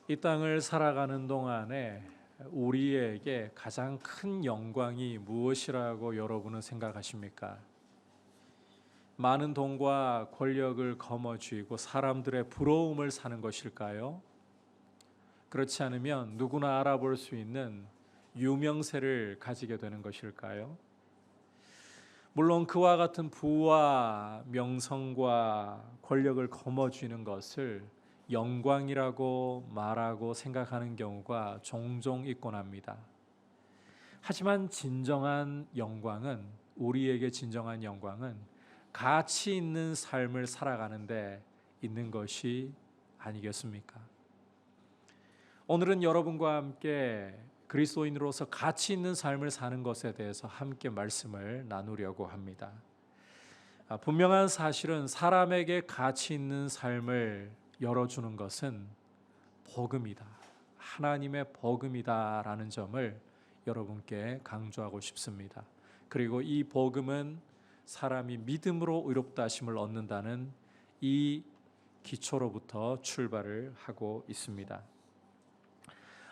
이 땅을 살아가는 동안에 우리에게 가장 큰 영광이 무엇이라고 여러분은 생각하십니까? 많은 돈과 권력을 거머쥐고 사람들의 부러움을 사는 것일까요? 그렇지 않으면 누구나 알아볼 수 있는 유명세를 가지게 되는 것일까요? 물론 그와 같은 부와 명성과 권력을 거머쥐는 것을 영광이라고 말하고 생각하는 경우가 종종 있곤 합니다. 하지만 우리에게 진정한 영광은 가치 있는 삶을 살아가는데 있는 것이 아니겠습니까? 오늘은 여러분과 함께 그리스도인으로서 가치 있는 삶을 사는 것에 대해서 함께 말씀을 나누려고 합니다. 분명한 사실은 사람에게 가치 있는 삶을 열어주는 것은 복음이다. 하나님의 복음이다라는 점을 여러분께 강조하고 싶습니다. 그리고 이 복음은 사람이 믿음으로 의롭다 하심을 얻는다는 이 기초로부터 출발을 하고 있습니다.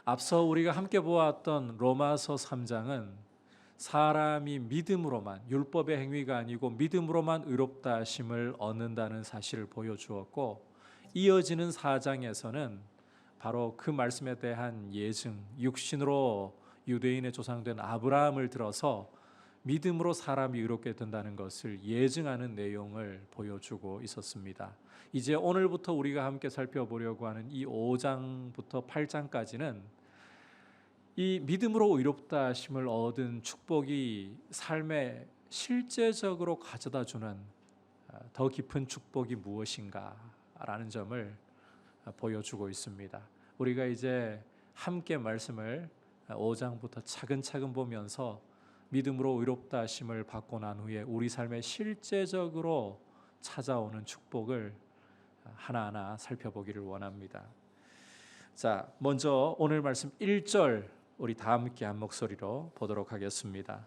앞서 우리가 함께 보았던 로마서 3장은 사람이 믿음으로만, 율법의 행위가 아니고 믿음으로만 의롭다 하심을 얻는다는 사실을 보여주었고, 이어지는 4장에서는 바로 그 말씀에 대한 예증, 육신으로 유대인의 조상된 아브라함을 들어서 믿음으로 사람이 의롭게 된다는 것을 예증하는 내용을 보여주고 있었습니다. 이제 오늘부터 우리가 함께 살펴보려고 하는 이 5장부터 8장까지는 이 믿음으로 의롭다 하심을 얻은 축복이 삶에 실제적으로 가져다 주는 더 깊은 축복이 무엇인가라는 점을 보여주고 있습니다. 우리가 이제 함께 말씀을 5장부터 차근차근 보면서 믿음으로 의롭다 하심을 받고 난 후에 우리 삶에 실제적으로 찾아오는 축복을 하나하나 살펴보기를 원합니다. 자, 먼저 오늘 말씀 1절 우리 다 함께 한 목소리로 보도록 하겠습니다.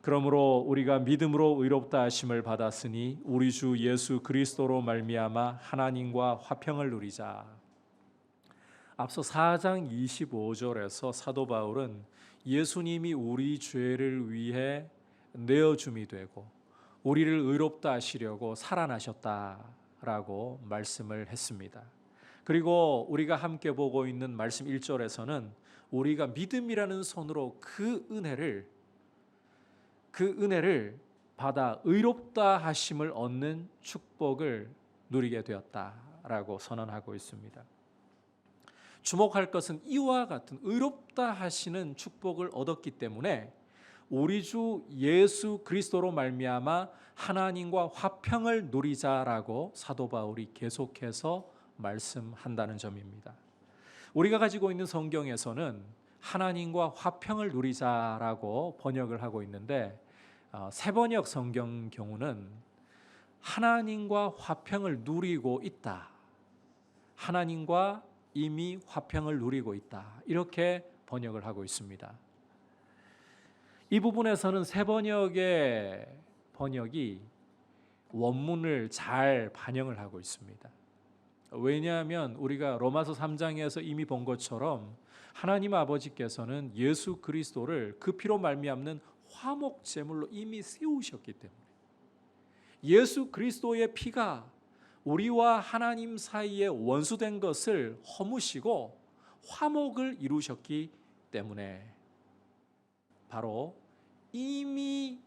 그러므로 우리가 믿음으로 의롭다 하심을 받았으니 우리 주 예수 그리스도로 말미암아 하나님과 화평을 누리자. 앞서 4장 25절에서 사도 바울은 예수님이 우리 죄를 위해 내어줌이 되고 우리를 의롭다 하시려고 살아나셨다라고 말씀을 했습니다. 그리고 우리가 함께 보고 있는 말씀 1절에서는 우리가 믿음이라는 손으로 그 은혜를 받아 의롭다 하심을 얻는 축복을 누리게 되었다라고 선언하고 있습니다. 주목할 것은 이와 같은 의롭다 하시는 축복을 얻었기 때문에 우리 주 예수 그리스도로 말미암아 하나님과 화평을 누리자라고 사도 바울이 계속해서 말씀한다는 점입니다. 우리가 가지고 있는 성경에서는 하나님과 화평을 누리자라고 번역을 하고 있는데 새 번역 성경 경우는 하나님과 화평을 누리고 있다. 하나님과 이미 화평을 누리고 있다. 이렇게 번역을 하고 있습니다. 이 부분에서는 새 번역의 번역이 원문을 잘 반영을 하고 있습니다. 왜냐하면 우리가 로마서 3장에서 이미 본 것처럼 하나님 아버지께서는 예수 그리스도를 그 피로 말미암는 화목 제물로 이미 세우셨기 때문에 예수 그리스도의 피가 우리와 하나님 사이에 원수된 것을 허무시고 화목을 이루셨기 때문에 바로 이미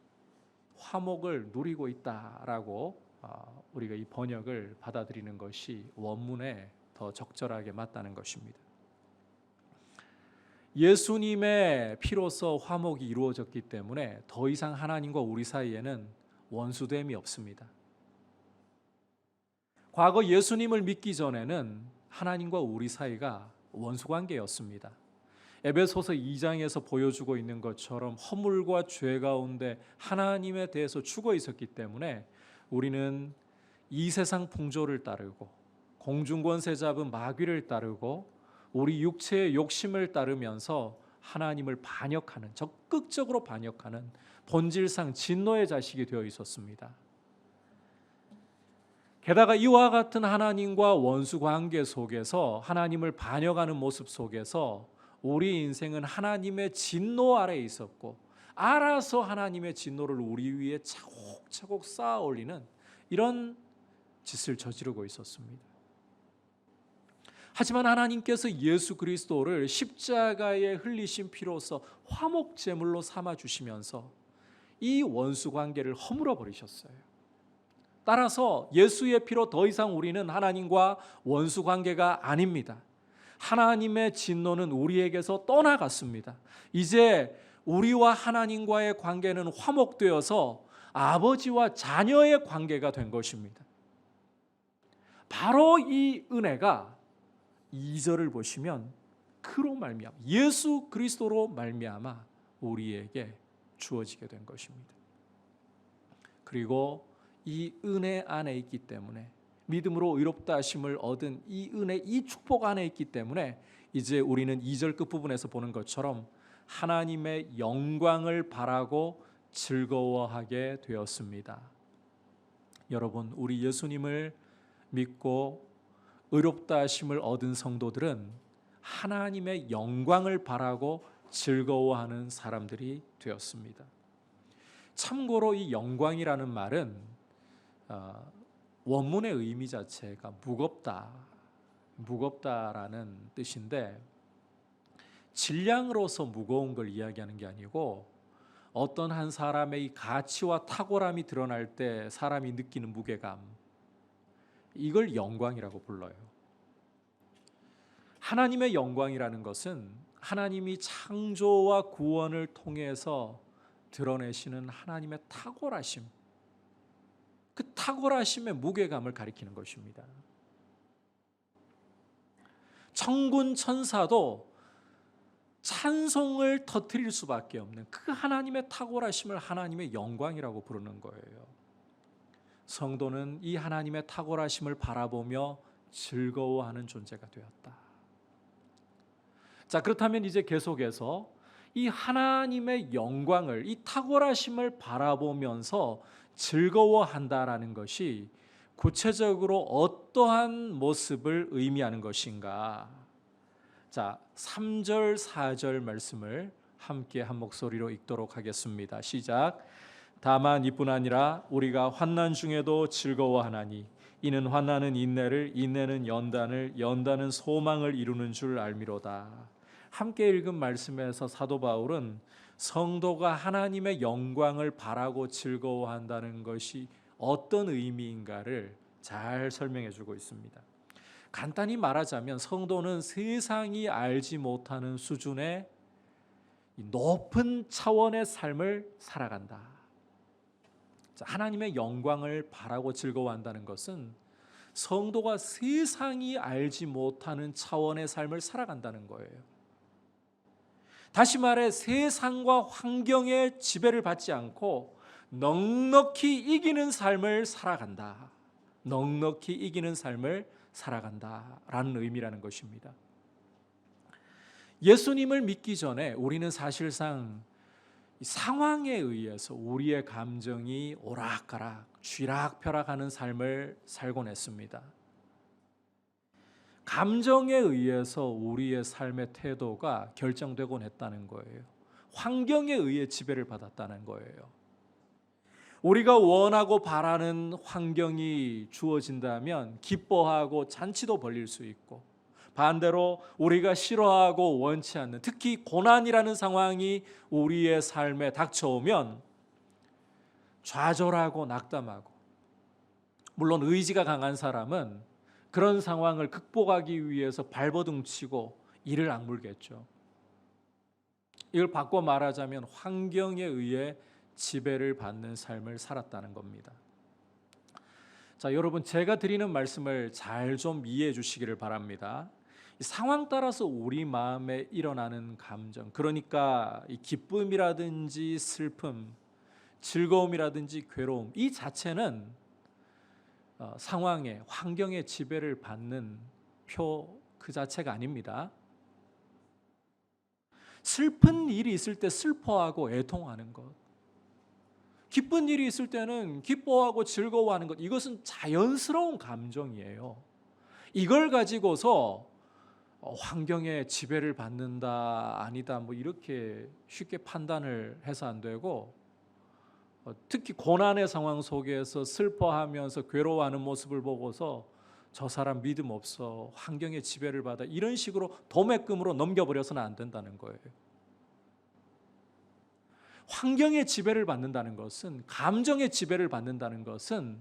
화목을 누리고 있다라고 우리가 이 번역을 받아들이는 것이 원문에 더 적절하게 맞다는 것입니다. 예수님의 피로서 화목이 이루어졌기 때문에 더 이상 하나님과 우리 사이에는 원수됨이 없습니다. 과거 예수님을 믿기 전에는 하나님과 우리 사이가 원수관계였습니다. 에베소서 2장에서 보여주고 있는 것처럼 허물과 죄 가운데 하나님에 대해서 죽어 있었기 때문에 우리는 이 세상 풍조를 따르고 공중권세 잡은 마귀를 따르고 우리 육체의 욕심을 따르면서 하나님을 반역하는, 적극적으로 반역하는 본질상 진노의 자식이 되어 있었습니다. 게다가 이와 같은 하나님과 원수 관계 속에서 하나님을 반역하는 모습 속에서 우리 인생은 하나님의 진노 아래에 있었고 알아서 하나님의 진노를 우리 위에 차곡차곡 쌓아 올리는 이런 짓을 저지르고 있었습니다. 하지만 하나님께서 예수 그리스도를 십자가에 흘리신 피로서 화목 제물로 삼아 주시면서 이 원수 관계를 허물어 버리셨어요. 따라서 예수의 피로 더 이상 우리는 하나님과 원수 관계가 아닙니다. 하나님의 진노는 우리에게서 떠나갔습니다. 이제 우리와 하나님과의 관계는 화목되어서 아버지와 자녀의 관계가 된 것입니다. 바로 이 은혜가 2절을 보시면 그로 말미암아 예수 그리스도로 말미암아 우리에게 주어지게 된 것입니다. 그리고 이 은혜 안에 있기 때문에 믿음으로 의롭다 하심을 얻은 이 은혜, 이 축복 안에 있기 때문에 이제 우리는 2절 끝부분에서 보는 것처럼 하나님의 영광을 바라고 즐거워하게 되었습니다. 여러분, 우리 예수님을 믿고 의롭다 하심을 얻은 성도들은 하나님의 영광을 바라고 즐거워하는 사람들이 되었습니다. 참고로 이 영광이라는 말은 원문의 의미 자체가 무겁다라는 뜻인데 질량으로서 무거운 걸 이야기하는 게 아니고 어떤 한 사람의 이 가치와 탁월함이 드러날 때 사람이 느끼는 무게감, 이걸 영광이라고 불러요. 하나님의 영광이라는 것은 하나님이 창조와 구원을 통해서 드러내시는 하나님의 탁월하심, 그 탁월하심의 무게감을 가리키는 것입니다. 천군 천사도 찬송을 터뜨릴 수밖에 없는 그 하나님의 탁월하심을 하나님의 영광이라고 부르는 거예요. 성도는 이 하나님의 탁월하심을 바라보며 즐거워하는 존재가 되었다. 자, 그렇다면 이제 계속해서 이 하나님의 영광을, 이 탁월하심을 바라보면서 즐거워한다라는 것이 구체적으로 어떠한 모습을 의미하는 것인가? 자, 3절, 4절 말씀을 함께 한 목소리로 읽도록 하겠습니다. 시작. 다만 이뿐 아니라 우리가 환난 중에도 즐거워하나니 이는 환난은 인내를, 인내는 연단을, 연단은 소망을 이루는 줄 알미로다. 함께 읽은 말씀에서 사도 바울은 성도가 하나님의 영광을 바라고 즐거워한다는 것이 어떤 의미인가를 잘 설명해 주고 있습니다. 간단히 말하자면 성도는 세상이 알지 못하는 수준의 높은 차원의 삶을 살아간다. 하나님의 영광을 바라고 즐거워한다는 것은 성도가 세상이 알지 못하는 차원의 삶을 살아간다는 거예요. 다시 말해 세상과 환경의 지배를 받지 않고 넉넉히 이기는 삶을 살아간다. 넉넉히 이기는 삶을 살아간다라는 의미라는 것입니다. 예수님을 믿기 전에 우리는 사실상 상황에 의해서 우리의 감정이 오락가락, 쥐락펴락하는 삶을 살곤 했습니다. 감정에 의해서 우리의 삶의 태도가 결정되곤 했다는 거예요. 환경에 의해 지배를 받았다는 거예요. 우리가 원하고 바라는 환경이 주어진다면 기뻐하고 잔치도 벌릴 수 있고, 반대로 우리가 싫어하고 원치 않는, 특히 고난이라는 상황이 우리의 삶에 닥쳐오면 좌절하고 낙담하고, 물론 의지가 강한 사람은 그런 상황을 극복하기 위해서 발버둥치고 이를 악물겠죠. 이걸 바꿔 말하자면 환경에 의해 지배를 받는 삶을 살았다는 겁니다. 자, 여러분, 제가 드리는 말씀을 잘 좀 이해해 주시기를 바랍니다. 상황 따라서 우리 마음에 일어나는 감정, 그러니까 이 기쁨이라든지 슬픔, 즐거움이라든지 괴로움, 이 자체는 상황에, 환경의 지배를 받는 표 그 자체가 아닙니다. 슬픈 일이 있을 때 슬퍼하고 애통하는 것, 기쁜 일이 있을 때는 기뻐하고 즐거워하는 것, 이것은 자연스러운 감정이에요. 이걸 가지고서 환경의 지배를 받는다 아니다 뭐 이렇게 쉽게 판단을 해서 안 되고, 특히 고난의 상황 속에서 슬퍼하면서 괴로워하는 모습을 보고서 저 사람 믿음 없어, 환경의 지배를 받아, 이런 식으로 도매금으로 넘겨버려서는 안 된다는 거예요. 환경의 지배를 받는다는 것은, 감정의 지배를 받는다는 것은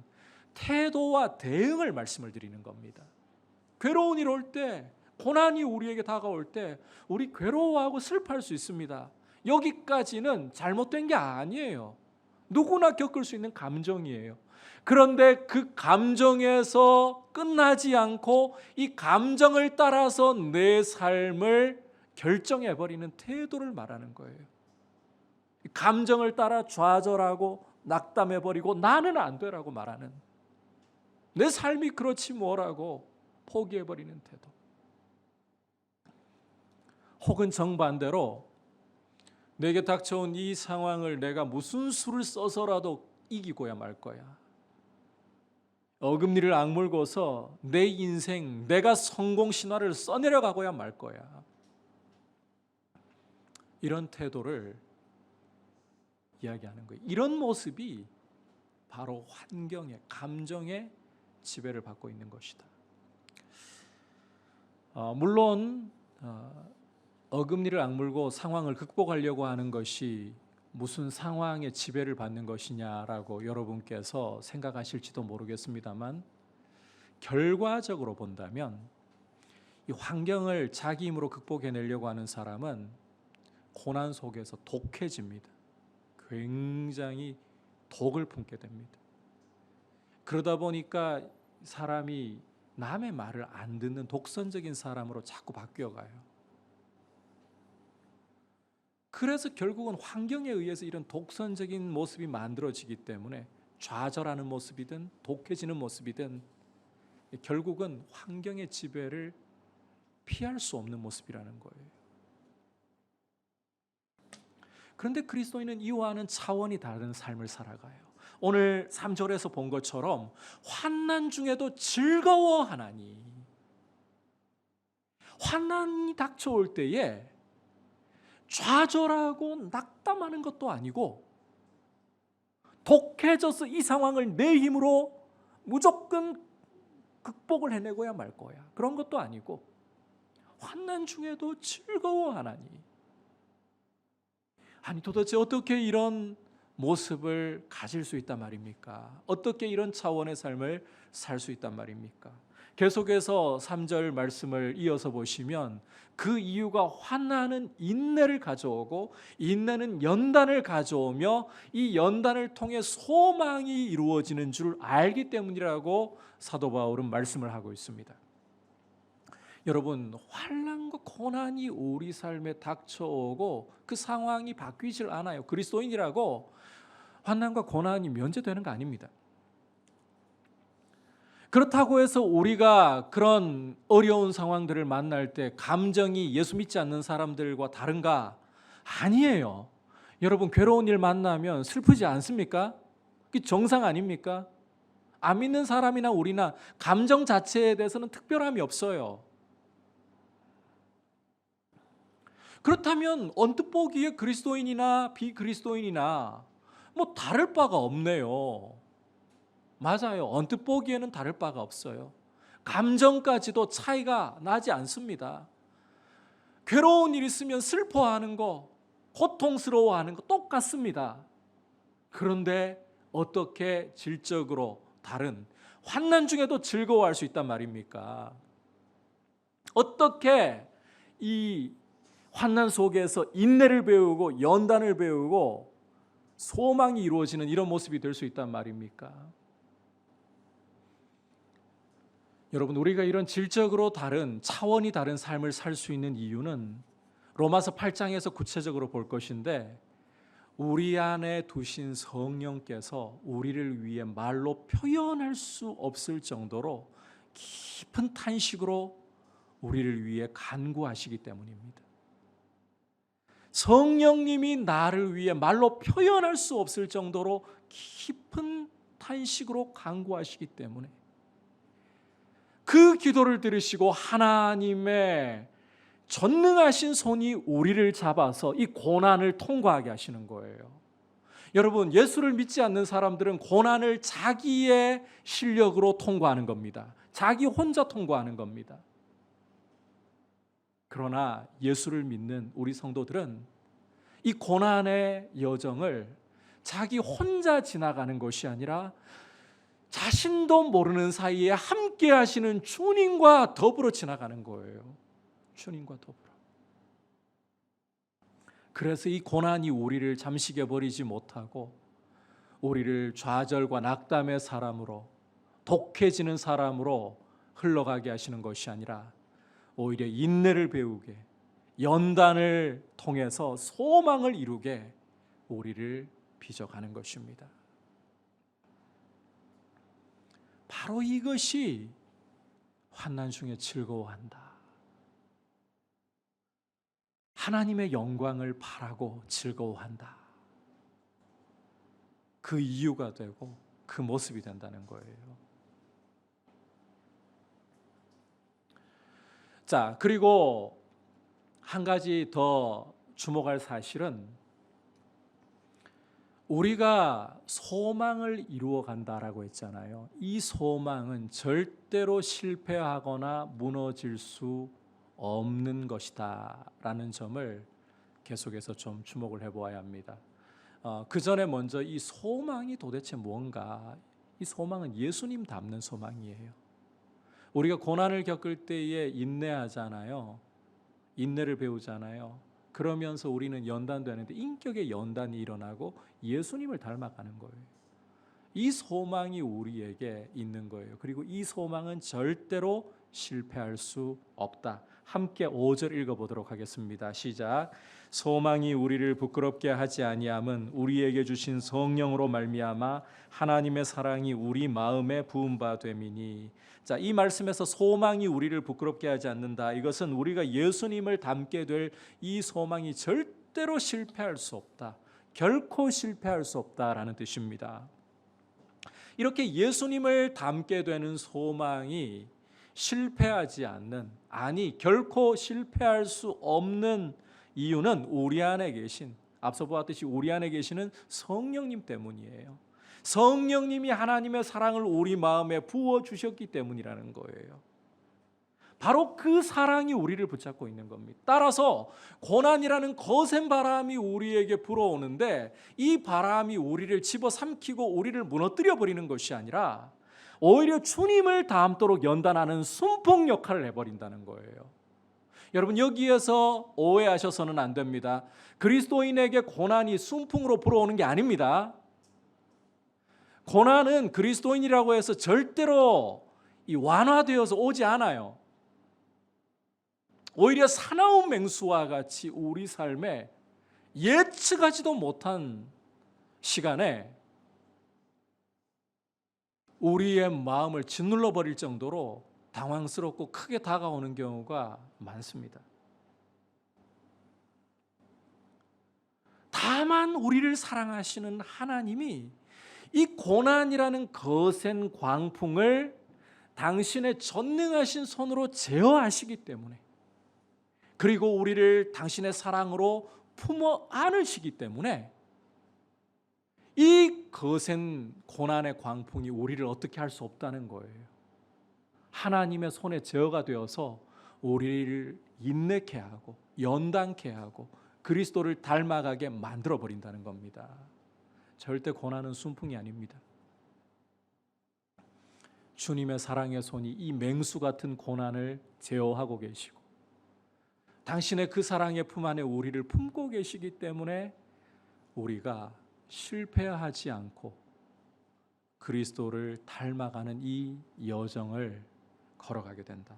태도와 대응을 말씀을 드리는 겁니다. 괴로운 일 올 때, 고난이 우리에게 다가올 때 우리 괴로워하고 슬퍼할 수 있습니다. 여기까지는 잘못된 게 아니에요. 누구나 겪을 수 있는 감정이에요. 그런데 그 감정에서 끝나지 않고 이 감정을 따라서 내 삶을 결정해버리는 태도를 말하는 거예요. 감정을 따라 좌절하고 낙담해버리고 나는 안 되라고 말하는, 내 삶이 그렇지 뭐라고 포기해버리는 태도. 혹은 정반대로 내게 닥쳐온 이 상황을 내가 무슨 수를 써서라도 이기고야 말 거야. 어금니를 악물고서 내 인생, 내가 성공 신화를 써내려가고야 말 거야. 이런 태도를 이야기하는 거예요. 이런 모습이 바로 환경의, 감정의 지배를 받고 있는 것이다. 물론 어금니를 악물고 상황을 극복하려고 하는 것이 무슨 상황의 지배를 받는 것이냐라고 여러분께서 생각하실지도 모르겠습니다만, 결과적으로 본다면 이 환경을 자기 힘으로 극복해내려고 하는 사람은 고난 속에서 독해집니다. 굉장히 독을 품게 됩니다. 그러다 보니까 사람이 남의 말을 안 듣는 독선적인 사람으로 자꾸 바뀌어가요. 그래서 결국은 환경에 의해서 이런 독선적인 모습이 만들어지기 때문에 좌절하는 모습이든 독해지는 모습이든 결국은 환경의 지배를 피할 수 없는 모습이라는 거예요. 그런데 그리스도인은 이와는 차원이 다른 삶을 살아가요. 오늘 3절에서 본 것처럼 환난 중에도 즐거워하나니, 환난이 닥쳐올 때에 좌절하고 낙담하는 것도 아니고 독해져서 이 상황을 내 힘으로 무조건 극복을 해내고야 말 거야, 그런 것도 아니고 환난 중에도 즐거워하나니. 아니 도대체 어떻게 이런 모습을 가질 수 있단 말입니까? 어떻게 이런 차원의 삶을 살 수 있단 말입니까? 계속해서 3절 말씀을 이어서 보시면 그 이유가 환난은 인내를 가져오고 인내는 연단을 가져오며 이 연단을 통해 소망이 이루어지는 줄 알기 때문이라고 사도 바울은 말씀을 하고 있습니다. 여러분, 환난과 고난이 우리 삶에 닥쳐오고 그 상황이 바뀌질 않아요. 그리스도인이라고 환난과 고난이 면제되는 거 아닙니다. 그렇다고 해서 우리가 그런 어려운 상황들을 만날 때 감정이 예수 믿지 않는 사람들과 다른가? 아니에요. 여러분, 괴로운 일 만나면 슬프지 않습니까? 그게 정상 아닙니까? 안 믿는 사람이나 우리나 감정 자체에 대해서는 특별함이 없어요. 그렇다면 언뜻 보기에 그리스도인이나 비그리스도인이나 뭐 다를 바가 없네요. 맞아요. 언뜻 보기에는 다를 바가 없어요. 감정까지도 차이가 나지 않습니다. 괴로운 일 있으면 슬퍼하는 거, 고통스러워하는 거 똑같습니다. 그런데 어떻게 질적으로 다른 환난 중에도 즐거워할 수 있단 말입니까? 어떻게 이 환난 속에서 인내를 배우고 연단을 배우고 소망이 이루어지는 이런 모습이 될 수 있단 말입니까? 여러분, 우리가 이런 질적으로 다른, 차원이 다른 삶을 살 수 있는 이유는 로마서 8장에서 구체적으로 볼 것인데, 우리 안에 두신 성령께서 우리를 위해 말로 표현할 수 없을 정도로 깊은 탄식으로 우리를 위해 간구하시기 때문입니다. 성령님이 나를 위해 말로 표현할 수 없을 정도로 깊은 탄식으로 간구하시기 때문에 그 기도를 들으시고 하나님의 전능하신 손이 우리를 잡아서 이 고난을 통과하게 하시는 거예요. 여러분, 예수를 믿지 않는 사람들은 고난을 자기의 실력으로 통과하는 겁니다. 자기 혼자 통과하는 겁니다. 그러나 예수를 믿는 우리 성도들은 이 고난의 여정을 자기 혼자 지나가는 것이 아니라 자신도 모르는 사이에 함께 하시는 주님과 더불어 지나가는 거예요. 주님과 더불어. 그래서 이 고난이 우리를 잠식해 버리지 못하고 우리를 좌절과 낙담의 사람으로, 독해지는 사람으로 흘러가게 하시는 것이 아니라 오히려 인내를 배우게, 연단을 통해서 소망을 이루게 우리를 빚어가는 것입니다. 바로 이것이 환난 중에 즐거워한다. 하나님의 영광을 바라고 즐거워한다. 그 이유가 되고 그 모습이 된다는 거예요. 자, 그리고 한 가지 더 주목할 사실은 우리가 소망을 이루어 간다라고 했잖아요. 이 소망은 절대로 실패하거나 무너질 수 없는 것이다 라는 점을 계속해서 좀 주목을 해보아야 합니다. 그 전에 먼저 이 소망이 도대체 뭔가? 이 소망은 예수님 닮는 소망이에요. 우리가 고난을 겪을 때에 인내하잖아요. 인내를 배우잖아요. 그러면서 우리는 연단되는데 인격의 연단이 일어나고 예수님을 닮아가는 거예요. 이 소망이 우리에게 있는 거예요. 그리고 이 소망은 절대로 실패할 수 없다. 함께 5절 읽어보도록 하겠습니다. 시작. 소망이 우리를 부끄럽게 하지 아니함은 우리에게 주신 성령으로 말미암아 하나님의 사랑이 우리 마음에 부은 바 됨이니. 자, 이 말씀에서 소망이 우리를 부끄럽게 하지 않는다. 이것은 우리가 예수님을 닮게 될 이 소망이 절대로 실패할 수 없다. 결코 실패할 수 없다라는 뜻입니다. 이렇게 예수님을 닮게 되는 소망이 실패하지 않는, 아니 결코 실패할 수 없는 이유는 우리 안에 계신, 앞서 보았듯이 우리 안에 계시는 성령님 때문이에요. 성령님이 하나님의 사랑을 우리 마음에 부어주셨기 때문이라는 거예요. 바로 그 사랑이 우리를 붙잡고 있는 겁니다. 따라서 고난이라는 거센 바람이 우리에게 불어오는데 이 바람이 우리를 집어삼키고 우리를 무너뜨려 버리는 것이 아니라 오히려 주님을 닮도록 연단하는 순풍 역할을 해버린다는 거예요. 여러분, 여기에서 오해하셔서는 안 됩니다. 그리스도인에게 고난이 순풍으로 불어오는 게 아닙니다. 고난은 그리스도인이라고 해서 절대로 완화되어서 오지 않아요. 오히려 사나운 맹수와 같이 우리 삶에 예측하지도 못한 시간에 우리의 마음을 짓눌러 버릴 정도로 당황스럽고 크게 다가오는 경우가 많습니다. 다만 우리를 사랑하시는 하나님이 이 고난이라는 거센 광풍을 당신의 전능하신 손으로 제어하시기 때문에, 그리고 우리를 당신의 사랑으로 품어 안으시기 때문에 이 거센 고난의 광풍이 우리를 어떻게 할 수 없다는 거예요. 하나님의 손에 제어가 되어서 우리를 인내케 하고 연단케 하고 그리스도를 닮아가게 만들어 버린다는 겁니다. 절대 고난은 순풍이 아닙니다. 주님의 사랑의 손이 이 맹수 같은 고난을 제어하고 계시고 당신의 그 사랑의 품 안에 우리를 품고 계시기 때문에 우리가 실패하지 않고 그리스도를 닮아가는 이 여정을 걸어가게 된다.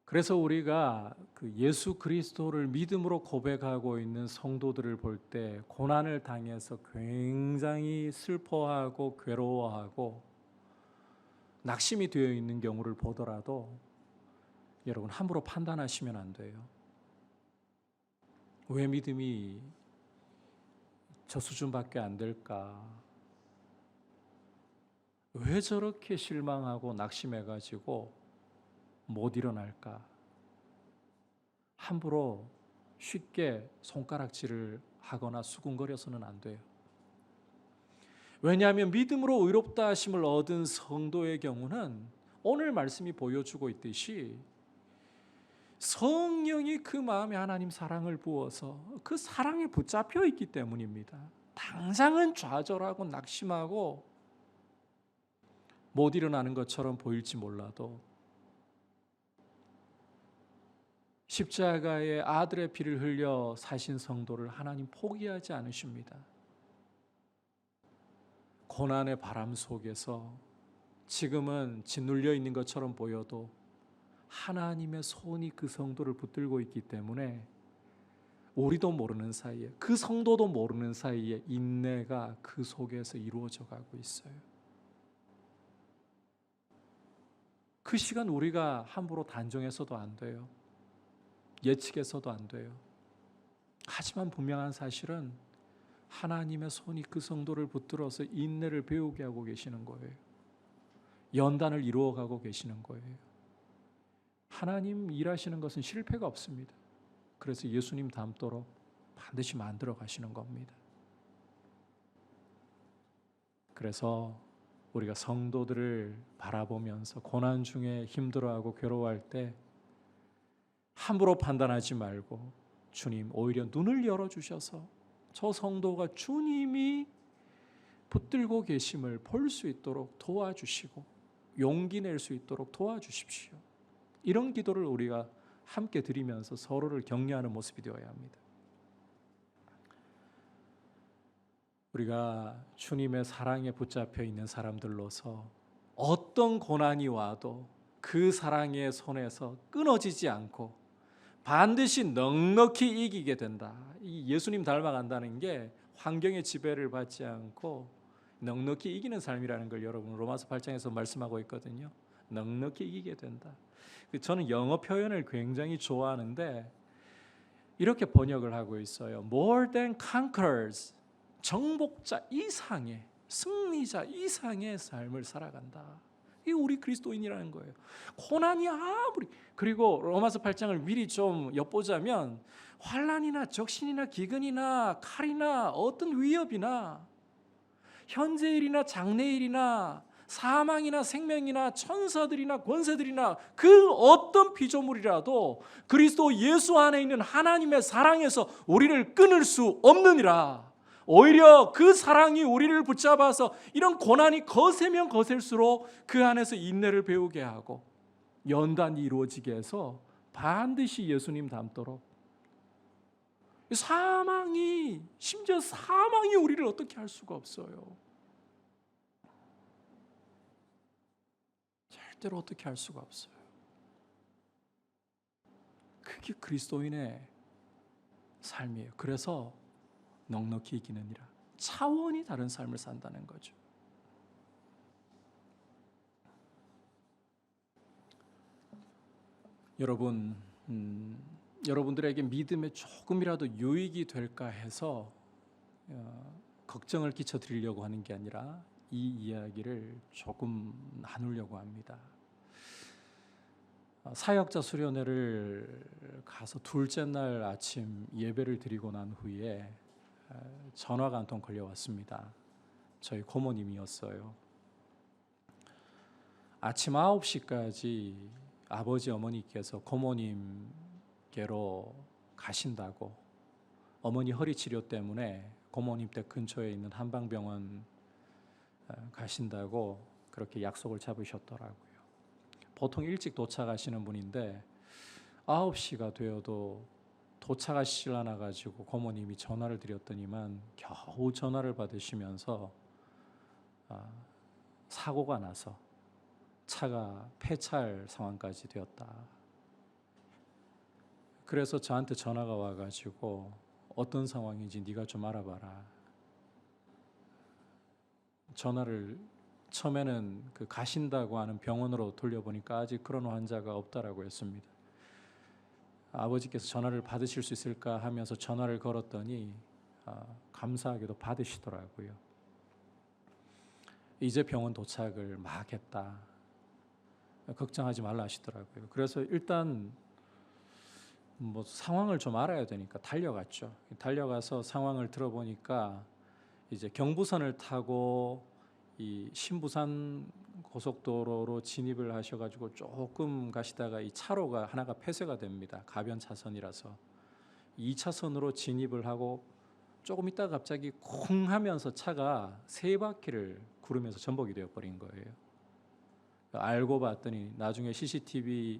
그래서 우리가 그 예수 그리스도를 믿음으로 고백하고 있는 성도들을 볼 때 고난을 당해서 굉장히 슬퍼하고 괴로워하고 낙심이 되어 있는 경우를 보더라도 여러분 함부로 판단하시면 안 돼요. 왜 믿음이 저 수준밖에 안 될까? 왜 저렇게 실망하고 낙심해가지고 못 일어날까? 함부로 쉽게 손가락질을 하거나 수군거려서는 안 돼요. 왜냐하면 믿음으로 의롭다 하심을 얻은 성도의 경우는 오늘 말씀이 보여주고 있듯이 성령이 그 마음에 하나님 사랑을 부어서 그 사랑에 붙잡혀 있기 때문입니다. 당장은 좌절하고 낙심하고 못 일어나는 것처럼 보일지 몰라도 십자가의 아들의 피를 흘려 사신 성도를 하나님 포기하지 않으십니다. 고난의 바람 속에서 지금은 짓눌려 있는 것처럼 보여도 하나님의 손이 그 성도를 붙들고 있기 때문에 우리도 모르는 사이에, 그 성도도 모르는 사이에 인내가 그 속에서 이루어져 가고 있어요. 그 시간 우리가 함부로 단정해서도 안 돼요. 예측해서도 안 돼요. 하지만 분명한 사실은 하나님의 손이 그 성도를 붙들어서 인내를 배우게 하고 계시는 거예요. 연단을 이루어가고 계시는 거예요. 하나님 일하시는 것은 실패가 없습니다. 그래서 예수님 닮도록 반드시 만들어 가시는 겁니다. 그래서 우리가 성도들을 바라보면서 고난 중에 힘들어하고 괴로워할 때 함부로 판단하지 말고 주님 오히려 눈을 열어주셔서 저 성도가 주님이 붙들고 계심을 볼 수 있도록 도와주시고 용기 낼 수 있도록 도와주십시오. 이런 기도를 우리가 함께 드리면서 서로를 격려하는 모습이 되어야 합니다. 우리가 주님의 사랑에 붙잡혀 있는 사람들로서 어떤 고난이 와도 그 사랑의 손에서 끊어지지 않고 반드시 넉넉히 이기게 된다. 이 예수님 닮아간다는 게 환경의 지배를 받지 않고 넉넉히 이기는 삶이라는 걸 여러분 로마서 8장에서 말씀하고 있거든요. 넉넉히 이기게 된다. 저는 영어 표현을 굉장히 좋아하는데 이렇게 번역을 하고 있어요. More than conquerors. 정복자 이상의, 승리자 이상의 삶을 살아간다. 이게 우리 그리스도인이라는 거예요. 고난이 아무리, 그리고 로마서 8장을 미리 좀 엿보자면 환난이나 적신이나 기근이나 칼이나 어떤 위협이나 현재일이나 장래일이나 사망이나 생명이나 천사들이나 권세들이나 그 어떤 피조물이라도 그리스도 예수 안에 있는 하나님의 사랑에서 우리를 끊을 수 없느니라. 오히려 그 사랑이 우리를 붙잡아서 이런 고난이 거세면 거셀수록 그 안에서 인내를 배우게 하고 연단이 이루어지게 해서 반드시 예수님 닮도록 심지어 사망이 우리를 어떻게 할 수가 없어요. 절대로 어떻게 할 수가 없어요. 그게 그리스도인의 삶이에요. 그래서 넉넉히 이기느니라. 차원이 다른 삶을 산다는 거죠. 여러분, 여러분들에게 믿음에 조금이라도 유익이 될까 해서 걱정을 끼쳐 드리려고 하는 게 아니라 이 이야기를 조금 나누려고 합니다. 사역자 수련회를 가서 둘째 날 아침 예배를 드리고 난 후에 전화가 한 통 걸려왔습니다. 저희 고모님이었어요. 아침 9시까지 아버지 어머니께서 고모님께로 가신다고, 어머니 허리 치료 때문에 고모님 댁 근처에 있는 한방병원 가신다고 그렇게 약속을 잡으셨더라고요. 보통 일찍 도착하시는 분인데 9시가 되어도 도착하시려나 가지고 고모님이 전화를 드렸더니만 겨우 전화를 받으시면서 사고가 나서 차가 폐차할 상황까지 되었다. 그래서 저한테 전화가 와가지고 어떤 상황인지 네가 좀 알아봐라. 전화를 처음에는 그 가신다고 하는 병원으로 돌려보니까 아직 그런 환자가 없다라고 했습니다. 아버지께서 전화를 받으실 수 있을까 하면서 전화를 걸었더니 감사하게도 받으시더라고요. 이제 병원 도착을 막 했다. 걱정하지 말라 하시더라고요. 그래서 일단 뭐 상황을 좀 알아야 되니까 달려갔죠. 달려가서 상황을 들어보니까 이제 경부선을 타고 이 신부산 고속도로로 진입을 하셔가지고 조금 가시다가 이 차로가 하나가 폐쇄가 됩니다. 가변 차선이라서 2차선으로 진입을 하고 조금 있다가 갑자기 쿵 하면서 차가 세 바퀴를 구르면서 전복이 되어버린 거예요. 알고 봤더니 나중에 CCTV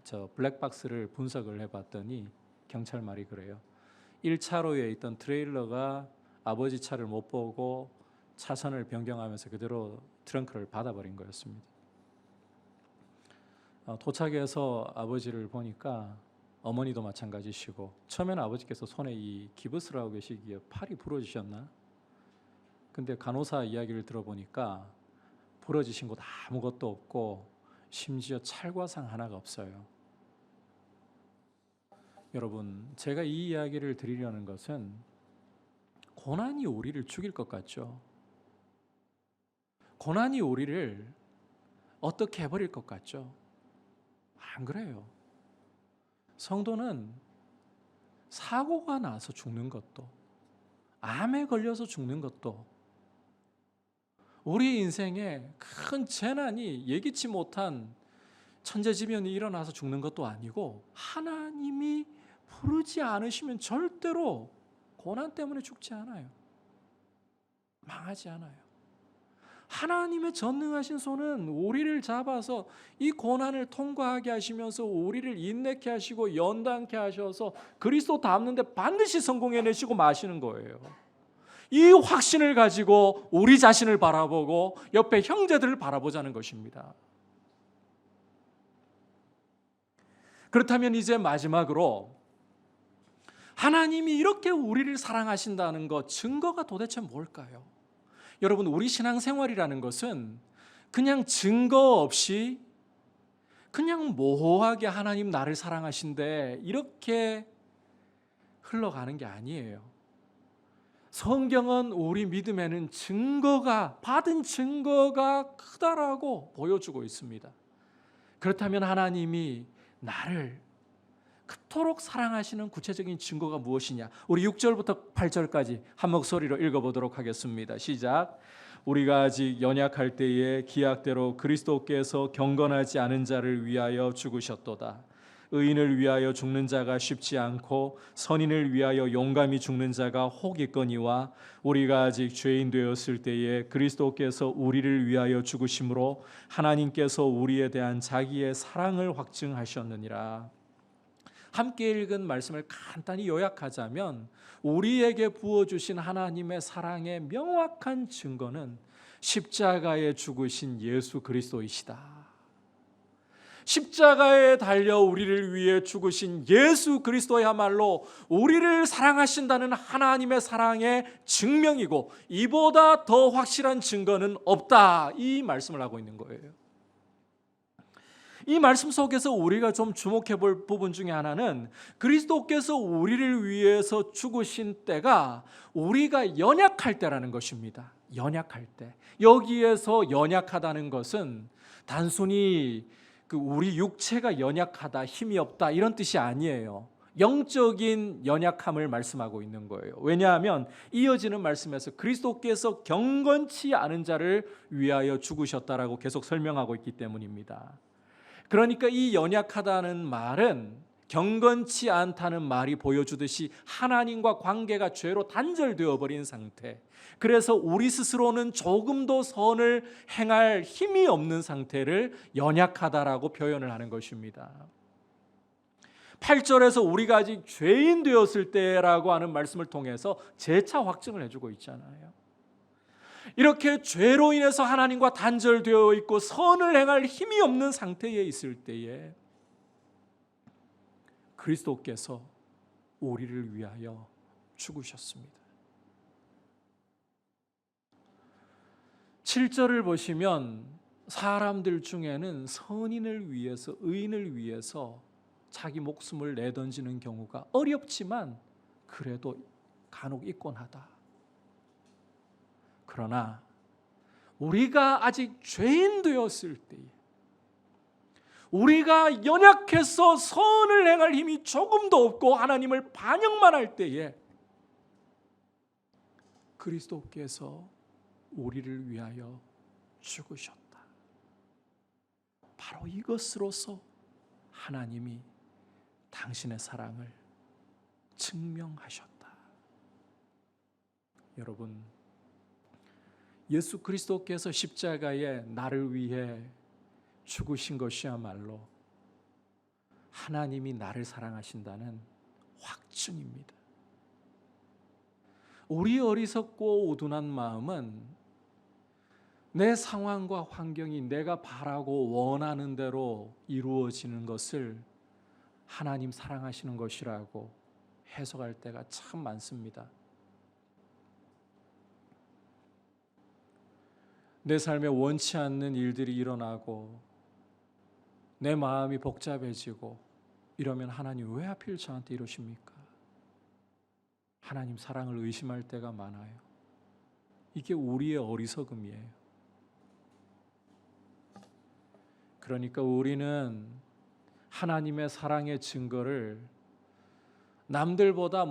저 블랙박스를 분석을 해봤더니 경찰 말이 그래요. 1차로에 있던 트레일러가 아버지 차를 못 보고 차선을 변경하면서 그대로 트렁크를 받아버린 거였습니다. 도착해서 아버지를 보니까 어머니도 마찬가지시고, 처음에는 아버지께서 손에 이 기부스를 하고 계시기에 팔이 부러지셨나? 근데 간호사 이야기를 들어보니까 부러지신 곳 아무것도 없고 심지어 찰과상 하나가 없어요. 여러분, 제가 이 이야기를 드리려는 것은 고난이 우리를 죽일 것 같죠? 고난이 우리를 어떻게 해버릴 것 같죠? 안 그래요. 성도는 사고가 나서 죽는 것도, 암에 걸려서 죽는 것도, 우리 인생에 큰 재난이 예기치 못한 천재지변이 일어나서 죽는 것도 아니고, 하나님이 부르지 않으시면 절대로 고난 때문에 죽지 않아요. 망하지 않아요. 하나님의 전능하신 손은 우리를 잡아서 이 고난을 통과하게 하시면서 우리를 인내케 하시고 연단케 하셔서 그리스도 닮는데 반드시 성공해내시고 마시는 거예요. 이 확신을 가지고 우리 자신을 바라보고 옆에 형제들을 바라보자는 것입니다. 그렇다면 이제 마지막으로, 하나님이 이렇게 우리를 사랑하신다는 것, 증거가 도대체 뭘까요? 여러분, 우리 신앙생활이라는 것은 그냥 증거 없이 그냥 모호하게 하나님 나를 사랑하신대 이렇게 흘러가는 게 아니에요. 성경은 우리 믿음에는 받은 증거가 크다라고 보여주고 있습니다. 그렇다면 하나님이 나를 그토록 사랑하시는 구체적인 증거가 무엇이냐? 우리 6절부터 8절까지 한 목소리로 읽어보도록 하겠습니다. 시작. 우리가 아직 연약할 때에 기약대로 그리스도께서 경건하지 않은 자를 위하여 죽으셨도다. 의인을 위하여 죽는 자가 쉽지 않고 선인을 위하여 용감히 죽는 자가 혹 있거니와, 우리가 아직 죄인 되었을 때에 그리스도께서 우리를 위하여 죽으심으로 하나님께서 우리에 대한 자기의 사랑을 확증하셨느니라. 함께 읽은 말씀을 간단히 요약하자면, 우리에게 부어주신 하나님의 사랑의 명확한 증거는 십자가에 죽으신 예수 그리스도이시다. 십자가에 달려 우리를 위해 죽으신 예수 그리스도야말로 우리를 사랑하신다는 하나님의 사랑의 증명이고, 이보다 더 확실한 증거는 없다, 이 말씀을 하고 있는 거예요. 이 말씀 속에서 우리가 좀 주목해 볼 부분 중에 하나는, 그리스도께서 우리를 위해서 죽으신 때가 우리가 연약할 때라는 것입니다. 연약할 때. 여기에서 연약하다는 것은 단순히 우리 육체가 연약하다, 힘이 없다 이런 뜻이 아니에요. 영적인 연약함을 말씀하고 있는 거예요. 왜냐하면 이어지는 말씀에서 그리스도께서 경건치 않은 자를 위하여 죽으셨다라고 계속 설명하고 있기 때문입니다. 그러니까 이 연약하다는 말은 경건치 않다는 말이 보여주듯이 하나님과 관계가 죄로 단절되어 버린 상태, 그래서 우리 스스로는 조금도 선을 행할 힘이 없는 상태를 연약하다라고 표현을 하는 것입니다. 8절에서 우리가 아직 죄인 되었을 때라고 하는 말씀을 통해서 재차 확증을 해주고 있잖아요. 이렇게 죄로 인해서 하나님과 단절되어 있고 선을 행할 힘이 없는 상태에 있을 때에 그리스도께서 우리를 위하여 죽으셨습니다. 7절을 보시면 사람들 중에는 선인을 위해서, 의인을 위해서 자기 목숨을 내던지는 경우가 어렵지만 그래도 간혹 있곤 하다. 그러나 우리가 아직 죄인 되었을 때에, 우리가 연약해서 선을 행할 힘이 조금도 없고 하나님을 반역만 할 때에 그리스도께서 우리를 위하여 죽으셨다. 바로 이것으로서 하나님이 당신의 사랑을 증명하셨다. 여러분, 예수 그리스도께서 십자가에 나를 위해 죽으신 것이야말로 하나님이 나를 사랑하신다는 확증입니다. 우리 어리석고 우둔한 마음은 내 상황과 환경이 내가 바라고 원하는 대로 이루어지는 것을 하나님 사랑하시는 것이라고 해석할 때가 참 많습니다. 내 삶에 원치 않는 일들이 일어나고 내 마음이 복잡해지고 이러면 하나님 왜 하필 저한테 이러십니까? 하나님 사랑을 의심할 때가 많아요. 이게 우리의 어리석음이에요. 그러니까 우리는 하나님의 사랑의 증거를 남들보다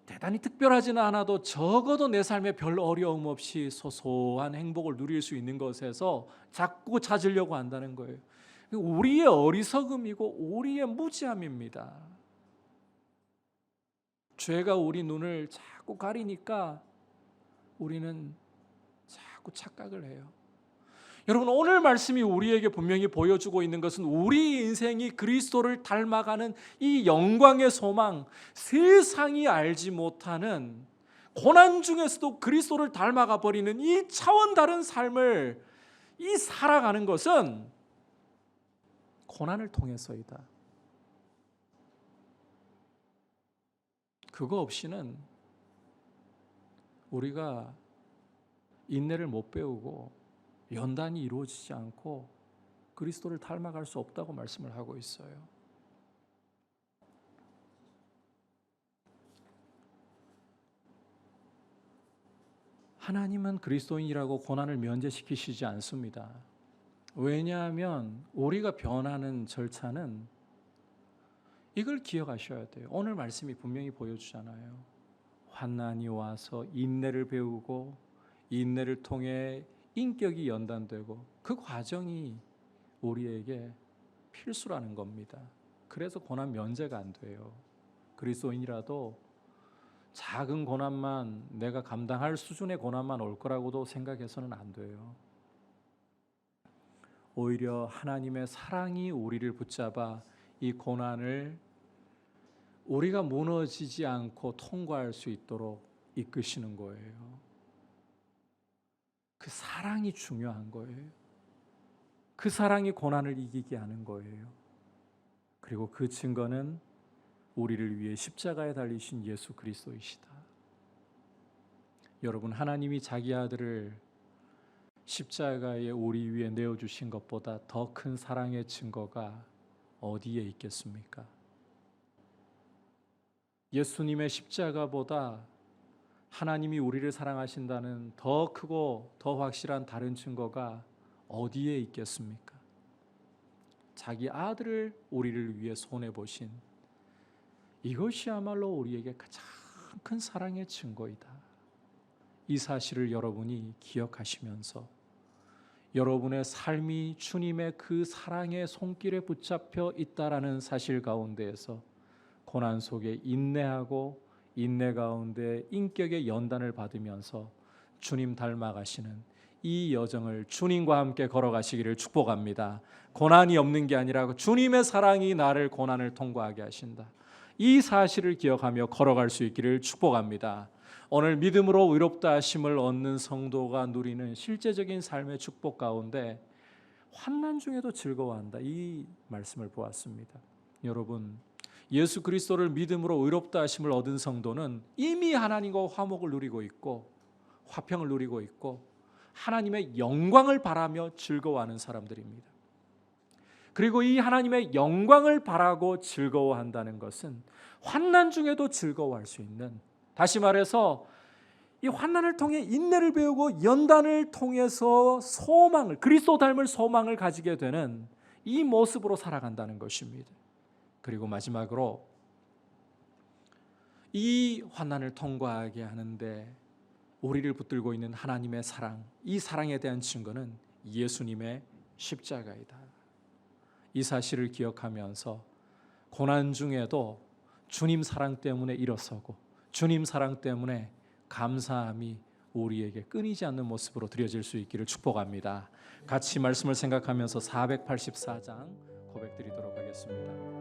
대단히 특별하지는 않아도 적어도 내 삶에 별 어려움 없이 소소한 행복을 누릴 수 있는 것에서 자꾸 찾으려고 한다는 거예요. 우리의 어리석음이고 우리의 무지함입니다. 죄가 우리 눈을 자꾸 가리니까 우리는 자꾸 착각을 해요. 여러분, 오늘 말씀이 우리에게 분명히 보여주고 있는 것은 우리 인생이 그리스도를 닮아가는 이 영광의 소망, 세상이 알지 못하는 고난 중에서도 그리스도를 닮아가 버리는 이 차원 다른 삶을 살아가는 것은 고난을 통해서이다. 그거 없이는 우리가 인내를 못 배우고 연단이 이루어지지 않고 그리스도를 닮아갈 수 없다고 말씀을 하고 있어요. 하나님은 그리스도인이라고 고난을 면제시키시지 않습니다. 왜냐하면 우리가 변하는 절차는 이걸 기억하셔야 돼요. 오늘 말씀이 분명히 보여주잖아요. 환난이 와서 인내를 배우고 인내를 통해 인격이 연단되고 그 과정이 우리에게 필수라는 겁니다. 그래서 고난 면제가 안 돼요. 그리스도인이라도 작은 고난만, 내가 감당할 수준의 고난만 올 거라고도 생각해서는 안 돼요. 오히려 하나님의 사랑이 우리를 붙잡아 이 고난을 우리가 무너지지 않고 통과할 수 있도록 이끄시는 거예요. 그 사랑이 중요한 거예요. 그 사랑이 고난을 이기게 하는 거예요. 그리고 그 증거는 우리를 위해 십자가에 달리신 예수 그리스도이시다. 여러분, 하나님이 자기 아들을 십자가에 우리 위해 내어주신 것보다 더 큰 사랑의 증거가 어디에 있겠습니까? 예수님의 십자가보다 하나님이 우리를 사랑하신다는 더 크고 더 확실한 다른 증거가 어디에 있겠습니까? 자기 아들을 우리를 위해 손해보신 이것이야말로 우리에게 가장 큰 사랑의 증거이다. 이 사실을 여러분이 기억하시면서 여러분의 삶이 주님의 그 사랑의 손길에 붙잡혀 있다라는 사실 가운데에서 고난 속에 인내하고 인내 가운데 인격의 연단을 받으면서 주님 닮아가시는 이 여정을 주님과 함께 걸어가시기를 축복합니다. 고난이 없는 게 아니라 주님의 사랑이 나를 고난을 통과하게 하신다. 이 사실을 기억하며 걸어갈 수 있기를 축복합니다. 오늘 믿음으로 의롭다 하심을 얻는 성도가 누리는 실제적인 삶의 축복 가운데 환난 중에도 즐거워한다, 이 말씀을 보았습니다. 여러분, 예수 그리스도를 믿음으로 의롭다 하심을 얻은 성도는 이미 하나님과 화목을 누리고 있고 화평을 누리고 있고 하나님의 영광을 바라며 즐거워하는 사람들입니다. 그리고 이 하나님의 영광을 바라고 즐거워한다는 것은 환난 중에도 즐거워할 수 있는, 다시 말해서 이 환난을 통해 인내를 배우고 연단을 통해서 소망을, 그리스도 닮을 소망을 가지게 되는 이 모습으로 살아간다는 것입니다. 그리고 마지막으로 이 환난을 통과하게 하는데 우리를 붙들고 있는 하나님의 사랑, 이 사랑에 대한 증거는 예수님의 십자가이다. 이 사실을 기억하면서 고난 중에도 주님 사랑 때문에 일어서고 주님 사랑 때문에 감사함이 우리에게 끊이지 않는 모습으로 드려질 수 있기를 축복합니다. 같이 말씀을 생각하면서 484장 고백드리도록 하겠습니다.